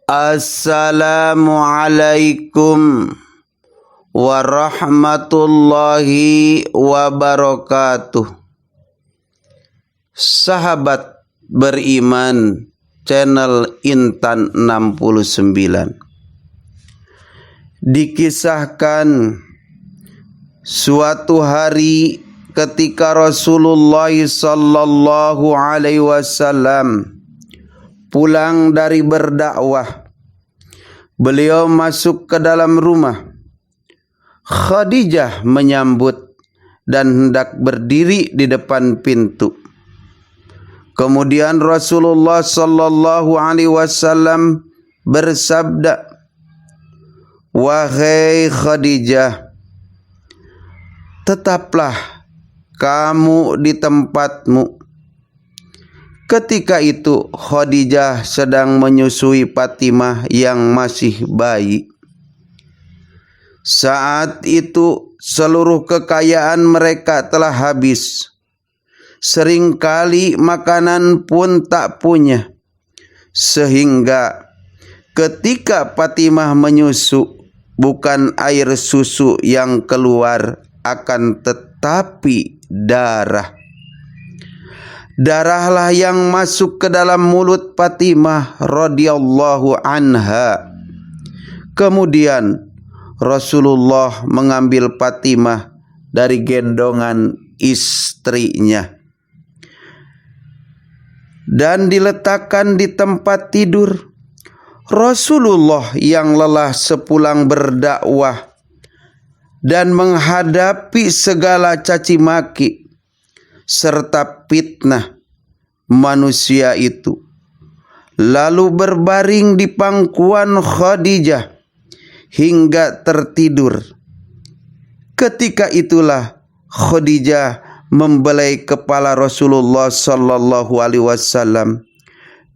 Assalamualaikum warahmatullahi wabarakatuh. Sahabat beriman channel Intan 69. Dikisahkan suatu hari ketika Rasulullah sallallahu alaihi wasallam pulang dari berdakwah, beliau masuk ke dalam rumah. Khadijah menyambut dan hendak berdiri di depan pintu. Kemudian Rasulullah sallallahu alaihi wasallam bersabda, "Wahai Khadijah, tetaplah kamu di tempatmu." Ketika itu Khadijah sedang menyusui Fatimah yang masih bayi. Saat itu seluruh kekayaan mereka telah habis. Seringkali makanan pun tak punya. Sehingga ketika Fatimah menyusu, bukan air susu yang keluar, akan tetapi darah. Darahlah yang masuk ke dalam mulut Fatimah radhiyallahu anha. Kemudian Rasulullah mengambil Fatimah dari gendongan istrinya dan diletakkan di tempat tidur. Rasulullah yang lelah sepulang berdakwah dan menghadapi segala caci maki serta fitnah manusia itu, lalu berbaring di pangkuan Khadijah hingga tertidur. Ketika itulah Khadijah membelai kepala Rasulullah sallallahu alaihi wasallam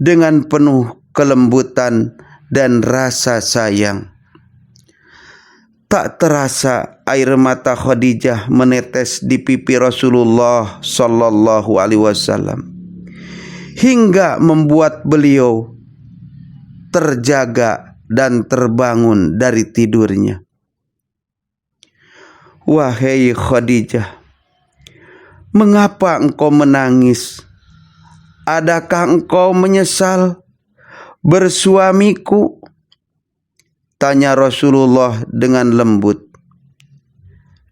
dengan penuh kelembutan dan rasa sayang. Tak terasa air mata Khadijah menetes di pipi Rasulullah sallallahu alaihi wasallam hingga membuat beliau terjaga dan terbangun dari tidurnya. "Wahai Khadijah, mengapa engkau menangis? Adakah engkau menyesal bersuamiku?" tanya Rasulullah dengan lembut.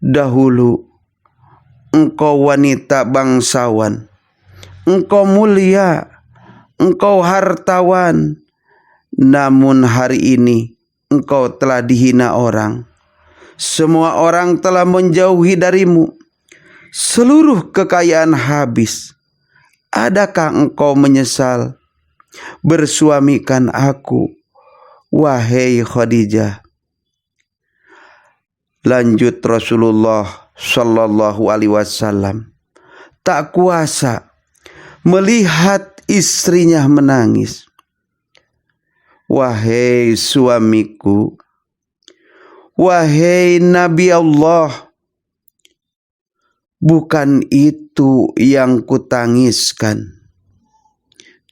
"Dahulu engkau wanita bangsawan, engkau mulia, engkau hartawan. Namun hari ini engkau telah dihina orang. Semua orang telah menjauhi darimu. Seluruh kekayaan habis. Adakah engkau menyesal bersuamikan aku, wahai Khadijah?" Lanjut Rasulullah sallallahu alaihi wasallam, tak kuasa melihat istrinya menangis. "Wahai suamiku, wahai Nabi Allah, bukan itu yang kutangiskan,"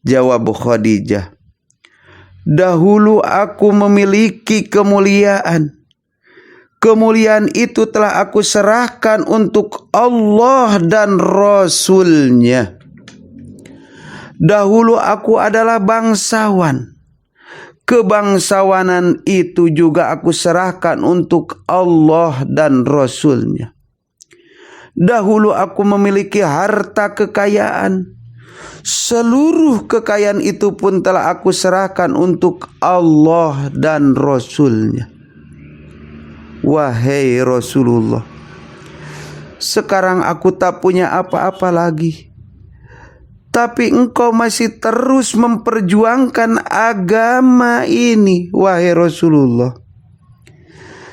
jawab Khadijah. "Dahulu aku memiliki kemuliaan. Kemuliaan itu telah aku serahkan untuk Allah dan Rasul-Nya. Dahulu aku adalah bangsawan. Kebangsawanan itu juga aku serahkan untuk Allah dan Rasul-Nya. Dahulu aku memiliki harta kekayaan. Seluruh kekayaan itu pun telah aku serahkan untuk Allah dan Rasul-Nya. Wahai Rasulullah, sekarang aku tak punya apa-apa lagi. Tapi engkau masih terus memperjuangkan agama ini, wahai Rasulullah.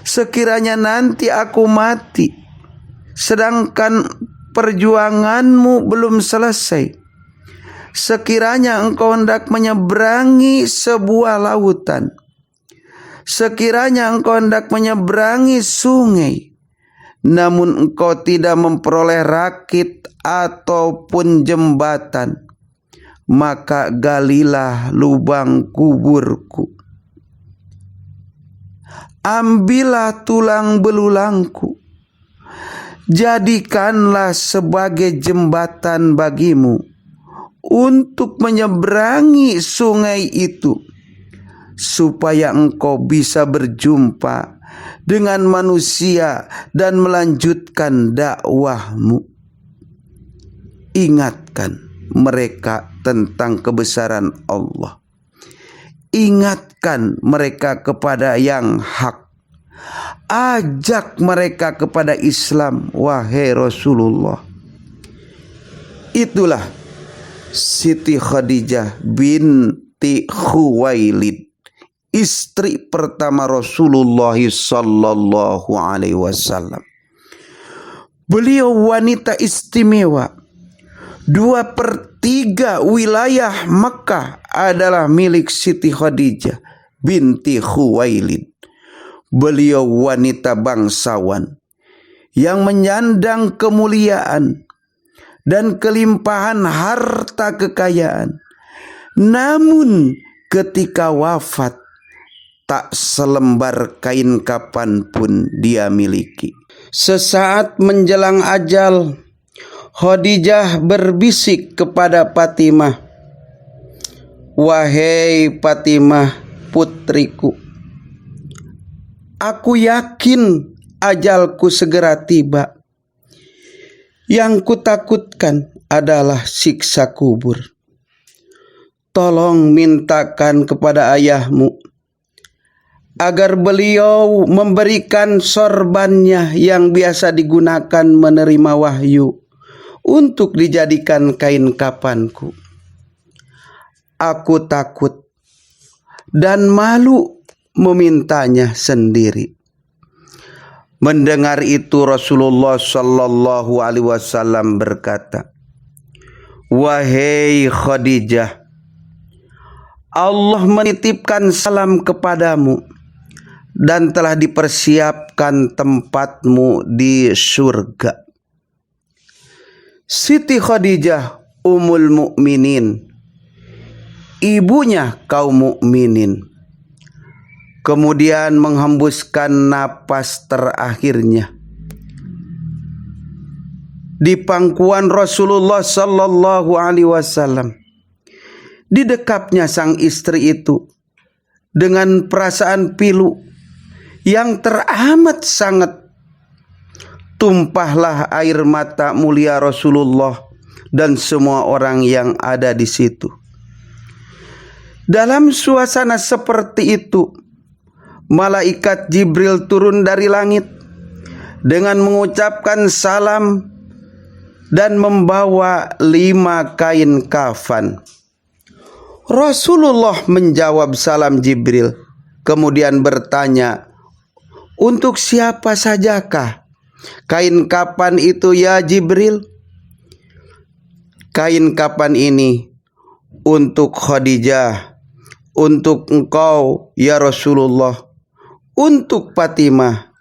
Sekiranya nanti aku mati, sedangkan perjuanganmu belum selesai. Sekiranya engkau hendak menyeberangi sebuah lautan, sekiranya engkau hendak menyeberangi sungai, namun engkau tidak memperoleh rakit ataupun jembatan, maka galilah lubang kuburku. ambillah tulang belulangku, jadikanlah sebagai jembatan bagimu untuk menyeberangi sungai itu, supaya engkau bisa berjumpa dengan manusia dan melanjutkan dakwahmu. Ingatkan mereka tentang kebesaran Allah. Ingatkan mereka kepada yang hak. Ajak mereka kepada Islam, wahai Rasulullah. Itulah Siti Khadijah binti Khuwailid, istri pertama Rasulullah sallallahu alaihi wasallam. Beliau wanita istimewa. 2/3 wilayah Mekah adalah milik Siti Khadijah binti Khuwailid. Beliau wanita bangsawan yang menyandang kemuliaan dan kelimpahan harta kekayaan. Namun ketika wafat, tak selembar kain kapan pun dia miliki. Sesaat menjelang ajal, Khadijah berbisik kepada Fatimah, "Wahai Fatimah putriku, aku yakin ajalku segera tiba. Yang kutakutkan adalah siksa kubur. Tolong mintakan kepada ayahmu agar beliau memberikan sorbannya yang biasa digunakan menerima wahyu untuk dijadikan kain kafanku. Aku takut dan malu memintanya sendiri." Mendengar itu Rasulullah sallallahu alaihi wasallam berkata, "Wahai Khadijah, Allah menitipkan salam kepadamu dan telah dipersiapkan tempatmu di surga." Siti Khadijah Ummul Mukminin, ibunya kaum mukminin, kemudian menghembuskan napas terakhirnya di pangkuan Rasulullah sallallahu alaihi wasallam. Didekapnya sang istri itu dengan perasaan pilu yang teramat sangat. Tumpahlah air mata mulia Rasulullah dan semua orang yang ada di situ. Dalam suasana seperti itu, malaikat Jibril turun dari langit dengan mengucapkan salam dan membawa 5 kain kafan. Rasulullah menjawab salam Jibril, kemudian bertanya, "Untuk siapa sajakah kain kafan itu ya Jibril?" "Kain kafan ini untuk Khadijah, untuk engkau ya Rasulullah, untuk Fatimah,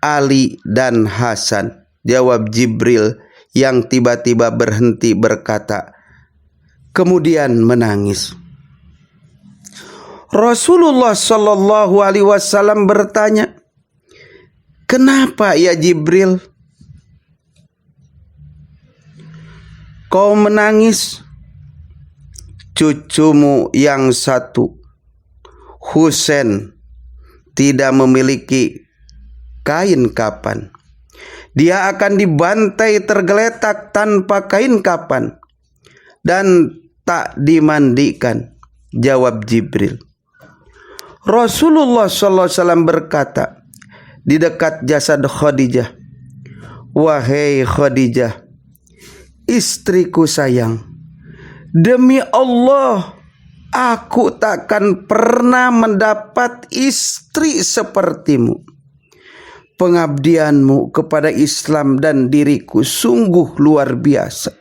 Ali dan Hasan," jawab Jibril yang tiba-tiba berhenti berkata, kemudian menangis. Rasulullah sallallahu alaihi wasallam bertanya, "Kenapa ya Jibril? Kau menangis?" "Cucumu yang satu, Husain, tidak memiliki kain kafan. Dia akan dibantai tergeletak tanpa kain kafan dan tak dimandikan," jawab Jibril. Rasulullah SAW berkata di dekat jasad Khadijah, "Wahai Khadijah, istriku sayang, demi Allah, aku takkan pernah mendapat istri sepertimu. Pengabdianmu kepada Islam dan diriku sungguh luar biasa.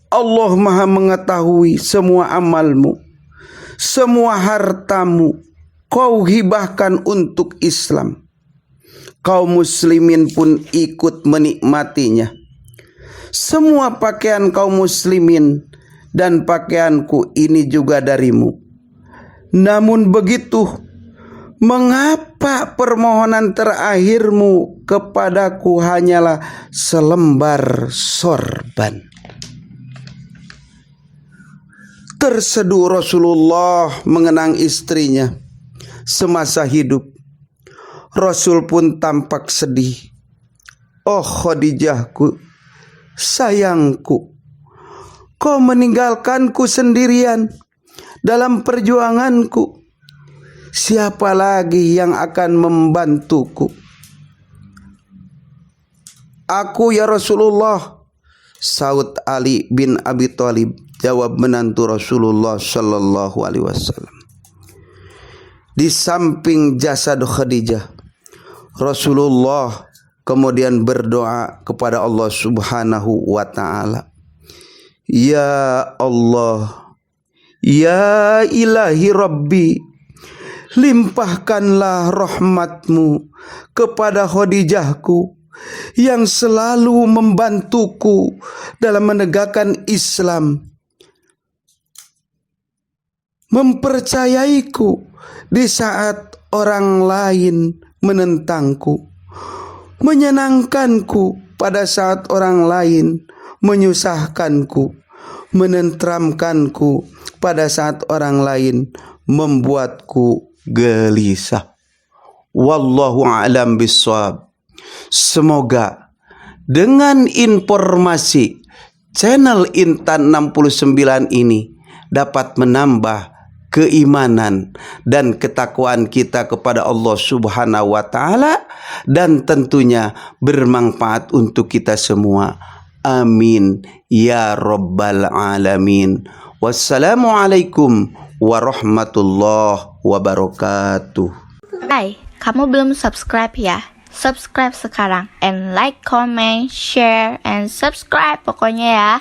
Allah Maha mengetahui semua amalmu, semua hartamu kau hibahkan untuk Islam. Kaum muslimin pun ikut menikmatinya. Semua pakaian kaum muslimin dan pakaianku ini juga darimu. Namun begitu, mengapa Apa permohonan terakhirmu kepadaku hanyalah selembar sorban. Terseduh Rasulullah mengenang istrinya semasa hidup. Rasul pun tampak sedih. Oh Khadijahku, sayangku, kau meninggalkanku sendirian dalam perjuanganku. Siapa lagi yang akan membantuku? Aku ya Rasulullah, saud Ali bin Abi Thalib, jawab menantu Rasulullah sallallahu alaihi wasallam. Di samping jasad Khadijah, Rasulullah kemudian berdoa kepada Allah Subhanahu wa taala. Ya Allah, ya ilahi Rabbi, limpahkanlah rahmatmu kepada Khadijahku yang selalu membantuku dalam menegakkan Islam, mempercayaiku di saat orang lain menentangku, menyenangkanku pada saat orang lain menyusahkanku, menenteramkanku pada saat orang lain membuatku gelisah. Wallahu a'lam bishawab. Semoga dengan informasi channel Intan 69 ini dapat menambah keimanan dan ketakwaan kita kepada Allah Subhanahu wa taala, dan tentunya bermanfaat untuk kita semua. Amin ya rabbal alamin. Wassalamualaikum warahmatullahi wabarakatuh. Hai, kamu belum subscribe ya? Subscribe sekarang and like, comment, share, and subscribe pokoknya ya.